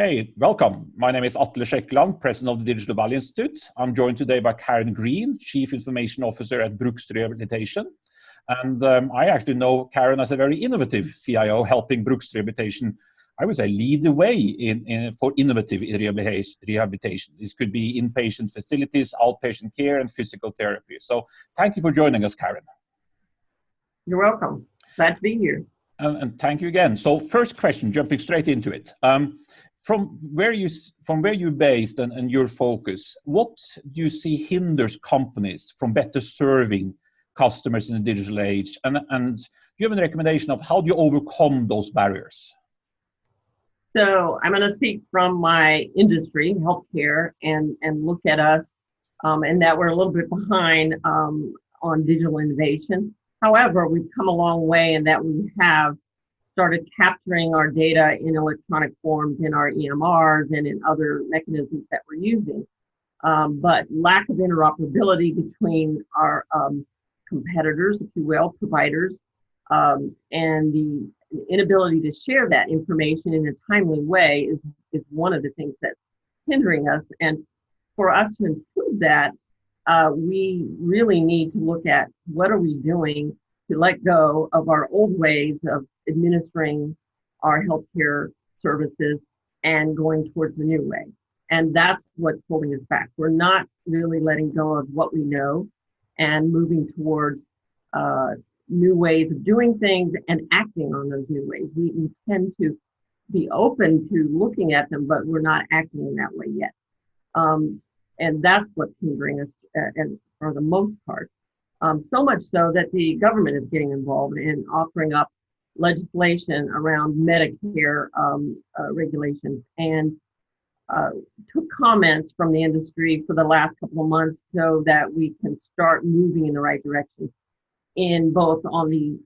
Hey, welcome. My name is Atle Schekkeland, President of the Digital Value Institute. I'm joined today by Karen Green, Chief Information Officer at Brooks Rehabilitation. And I actually know Karen as a very innovative CIO, helping Brooks Rehabilitation, I would say, lead the way for innovative rehabilitation. This could be inpatient facilities, outpatient care, and physical therapy. So thank you for joining us, Karen. You're welcome. Glad to be here. And thank you again. So first question, jumping straight into it. From where you're based and your focus, what do you see hinders companies from better serving customers in the digital age? And do you have a recommendation of how do you overcome those barriers? So I'm going to speak from my industry, healthcare, and look at us and that we're a little bit behind on digital innovation. However, we've come a long way in that we have started capturing our data in electronic forms in our EMRs and in other mechanisms that we're using. But lack of interoperability between our competitors, if you will, providers, and the inability to share that information in a timely way is one of the things that's hindering us. And for us to improve that, we really need to look at what are we doing to let go of our old ways of administering our healthcare services and going towards the new way. And that's what's holding us back. We're not really letting go of what we know and moving towards new ways of doing things and acting on those new ways. We tend to be open to looking at them, but we're not acting in that way yet. And that's what's hindering us and for the most part. So much so that the government is getting involved in offering up legislation around Medicare regulations and took comments from the industry for the last couple of months so that we can start moving in the right directions in both on the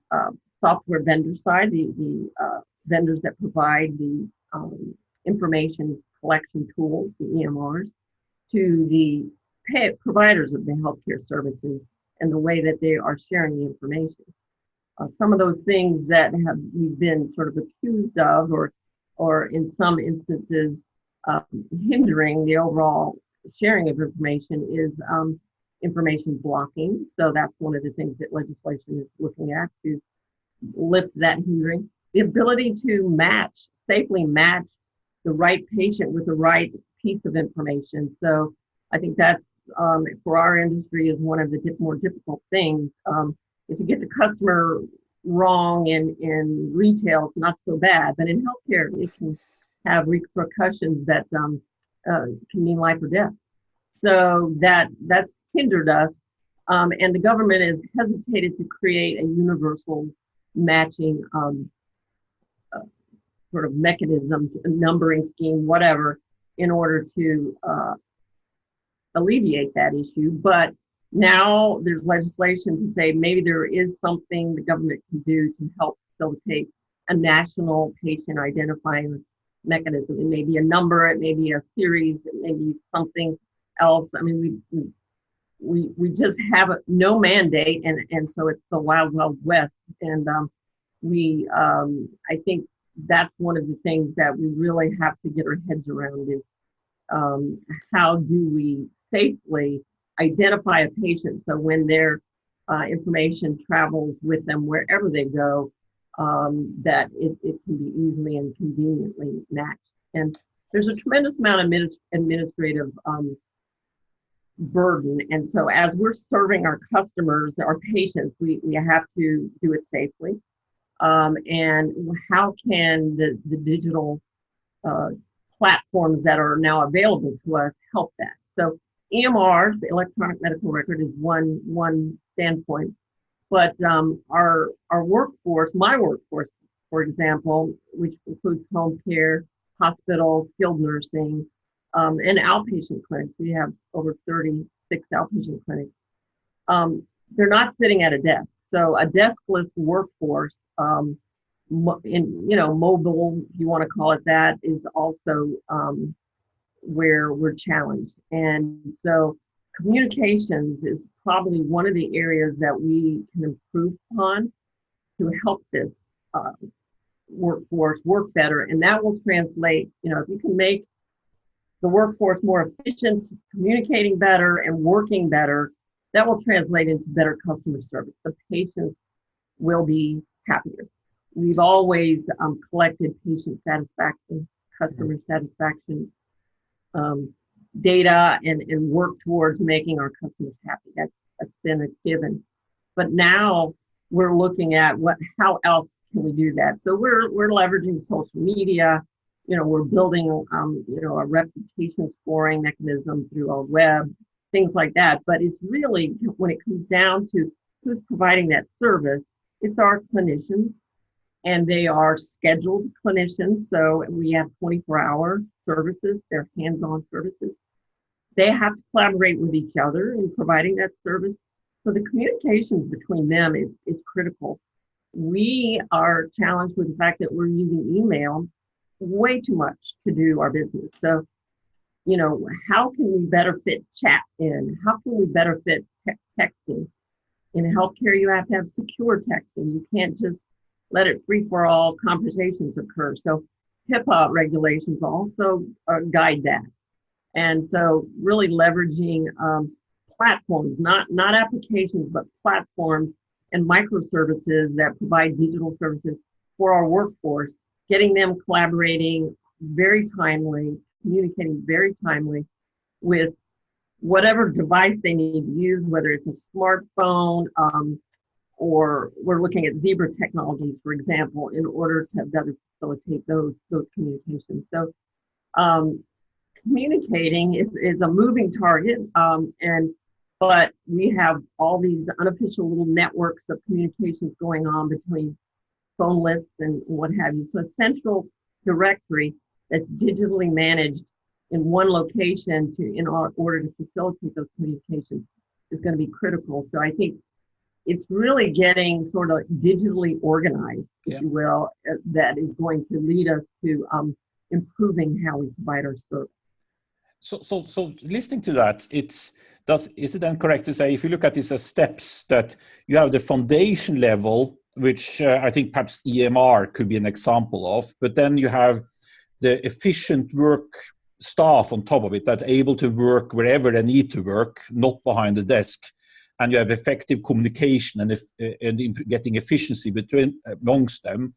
software vendor side, the vendors that provide the information collection tools, the EMRs, to the providers of the healthcare services and the way that they are sharing the information. Some of those things that we've been sort of accused of or in some instances hindering the overall sharing of information is information blocking. So that's one of the things that legislation is looking at to lift that hindering. The ability to safely match the right patient with the right piece of information. So I think that's for our industry is one of the more difficult things. If you get the customer wrong in retail, it's not so bad, but in healthcare, it can have repercussions that can mean life or death. So that's hindered us, and the government has hesitated to create a universal matching sort of mechanism, numbering scheme, whatever, in order to alleviate that issue. But now there's legislation to say maybe there is something the government can do to help facilitate a national patient identifying mechanism. It may be a number, it may be a series, it may be something else. I mean, we just have no mandate, and so it's the wild, wild west. And I think that's one of the things that we really have to get our heads around is how do we safely identify a patient so when their information travels with them wherever they go, that it can be easily and conveniently matched. And there's a tremendous amount of administrative burden. And so as we're serving our customers, our patients, we have to do it safely. And how can the digital platforms that are now available to us help that? So EMRs, the electronic medical record, is one standpoint, but our workforce, my workforce, for example, which includes home care, hospitals, skilled nursing, and outpatient clinics. We have over 36 outpatient clinics. They're not sitting at a desk. So a deskless workforce, mobile, if you want to call it that, is also where we're challenged. And so communications is probably one of the areas that we can improve upon to help this workforce work better. And that will translate, if you can make the workforce more efficient, communicating better and working better, that will translate into better customer service. The patients will be happier. We've always collected patient satisfaction, customer satisfaction data and work towards making our customers happy. That's been a given. But now we're looking at how else can we do that? So we're leveraging social media. We're building a reputation scoring mechanism through our web, things like that. But it's really, when it comes down to who's providing that service, it's our clinicians, and they are scheduled clinicians. So we have 24-hour services, they're hands-on services. They have to collaborate with each other in providing that service. So the communications between them is critical. We are challenged with the fact that we're using email way too much to do our business. So, how can we better fit chat in? How can we better fit texting? In healthcare, you have to have secure texting. You can't just let it free for all conversations occur. So HIPAA regulations also guide that. And so really leveraging platforms, not applications, but platforms and microservices that provide digital services for our workforce, getting them collaborating very timely, communicating very timely with whatever device they need to use, whether it's a smartphone, or we're looking at Zebra technologies, for example, in order to better facilitate those communications. So communicating is a moving target, but we have all these unofficial little networks of communications going on between phone lists and what have you. So a central directory that's digitally managed in one location in order to facilitate those communications is going to be critical. So I think it's really getting sort of digitally organized, if you will, that is going to lead us to improving how we provide our service. So listening to that, is it then correct to say, if you look at this as steps, that you have the foundation level, which I think perhaps EMR could be an example of, but then you have the efficient work staff on top of it that's able to work wherever they need to work, not behind the desk, and you have effective communication and getting efficiency amongst them,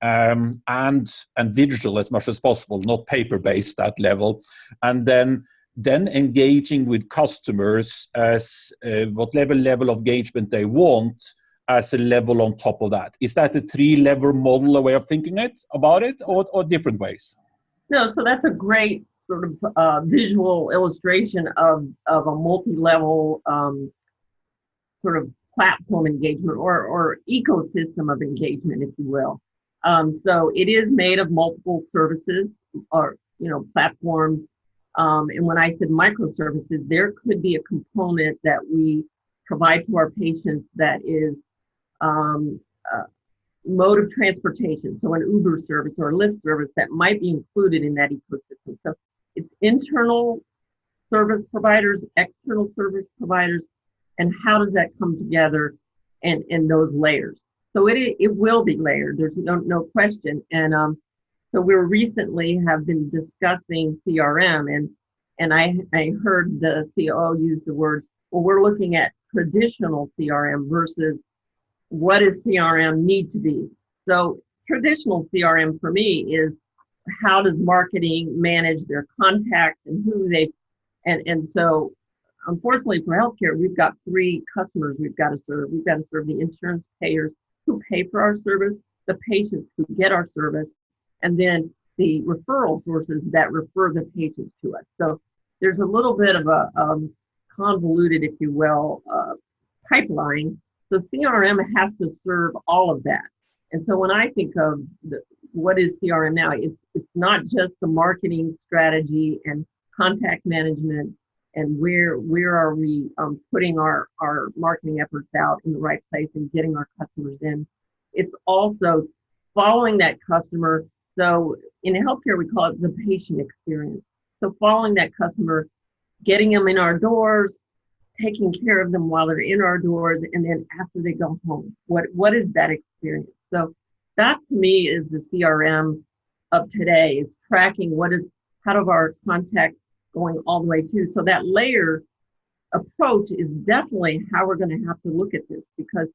and digital as much as possible, not paper-based at level, and then engaging with customers as whatever level of engagement they want as a level on top of that. Is that a three-level model, a way of thinking about it, or different ways? No, so that's a great sort of visual illustration of a multi-level sort of platform engagement or ecosystem of engagement, if you will. So it is made of multiple services or platforms. And when I said microservices, there could be a component that we provide to our patients that is mode of transportation, so an Uber service or a Lyft service that might be included in that ecosystem. So it's internal service providers, external service providers, and how does that come together in those layers? So it will be layered. There's no question. And so we recently have been discussing CRM, and I heard the COO use the words, well, we're looking at traditional CRM versus what does CRM need to be? So traditional CRM for me is how does marketing manage their contacts and who they, and so unfortunately for healthcare, we've got three customers we've got to serve. We've got to serve the insurance payers who pay for our service, the patients who get our service, and then the referral sources that refer the patients to us. So there's a little bit of a convoluted, if you will, pipeline. So CRM has to serve all of that. And so when I think of what is CRM now, it's not just the marketing strategy and contact management and where are we putting our marketing efforts out in the right place and getting our customers in. It's also following that customer. So in healthcare, we call it the patient experience. So following that customer, getting them in our doors, taking care of them while they're in our doors, and then after they go home, what is that experience? So that to me is the CRM of today. It's tracking how do our contacts going all the way to. So that layer approach is definitely how we're going to have to look at this, because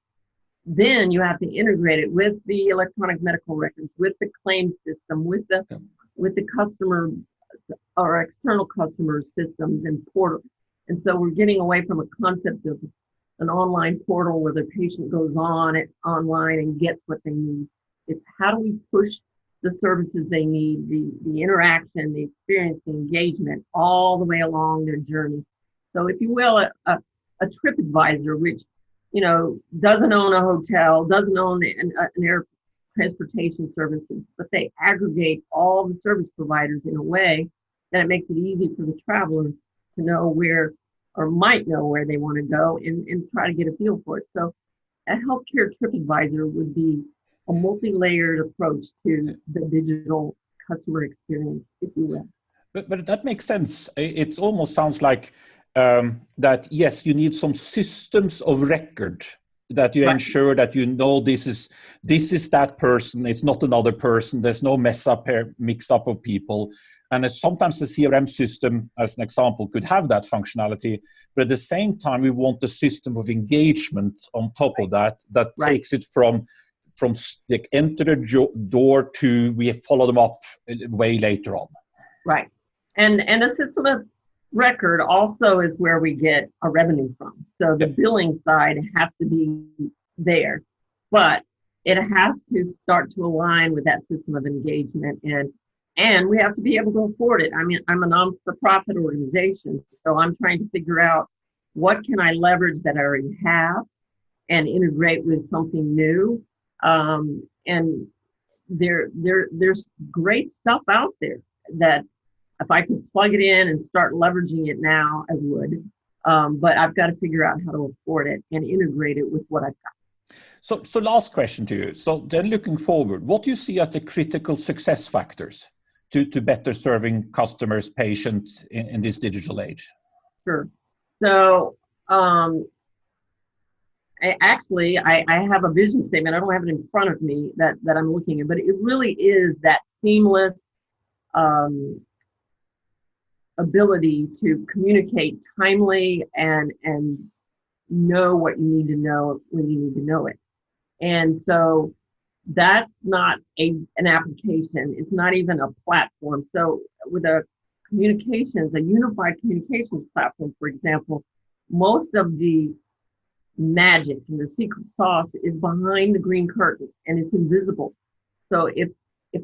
then you have to integrate it with the electronic medical records, with the claim system, with the customer or external customer systems and portal. And so we're getting away from a concept of an online portal where the patient goes online and gets what they need. It's how do we push the services they need, the interaction, the experience, the engagement, all the way along their journey. So if you will, a TripAdvisor, which, doesn't own a hotel, doesn't own an air transportation services, but they aggregate all the service providers in a way that it makes it easy for the traveler to know where, or might know where they want to go and try to get a feel for it. So a healthcare TripAdvisor would be a multi-layered approach to the digital customer experience, if you will. But that makes sense. It almost sounds like that, yes, you need some systems of record that you ensure that this is that person, it's not another person, there's no mix up of people. And sometimes the CRM system, as an example, could have that functionality, but at the same time, we want the system of engagement on top of that takes it from they enter the door to we follow them up way later on. Right. And a system of record also is where we get our revenue from. So the billing side has to be there, but it has to start to align with that system of engagement, and we have to be able to afford it. I mean, I'm a non-for-profit organization, so I'm trying to figure out what can I leverage that I already have and integrate with something new. And there's great stuff out there that if I could plug it in and start leveraging it now, I would. But I've got to figure out how to afford it and integrate it with what I've got. So last question to you. So then looking forward, what do you see as the critical success factors to better serving customers, patients in this digital age? Sure. So I have a vision statement. I don't have it in front of me that I'm looking at, but it really is that seamless ability to communicate timely and know what you need to know when you need to know it. And so that's not an application. It's not even a platform. So with a unified communications platform, for example, most of the magic and the secret sauce is behind the green curtain and it's invisible. So if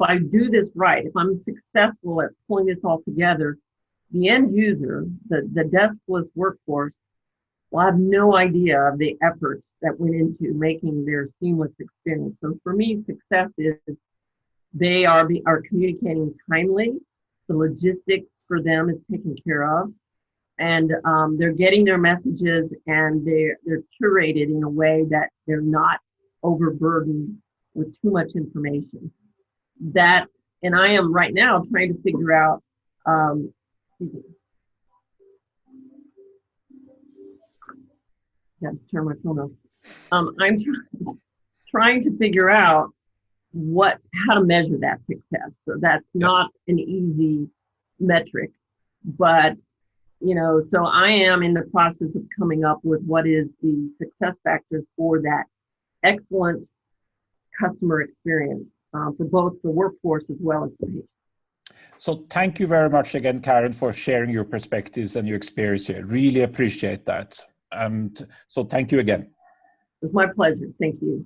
I do this right, if I'm successful at pulling this all together, the end user, the deskless workforce, will have no idea of the effort that went into making their seamless experience. So for me, success is they are communicating timely. The logistics for them is taken care of, and they're getting their messages, and they're curated in a way that they're not overburdened with too much information. And I am right now trying to figure out. Turn my phone off. I'm trying to figure out how to measure that success. So that's not an easy metric, but so I am in the process of coming up with what is the success factors for that excellent customer experience for both the workforce as well as the patient. So thank you very much again, Karen, for sharing your perspectives and your experience here. Really appreciate that. And so thank you again. It was my pleasure. Thank you.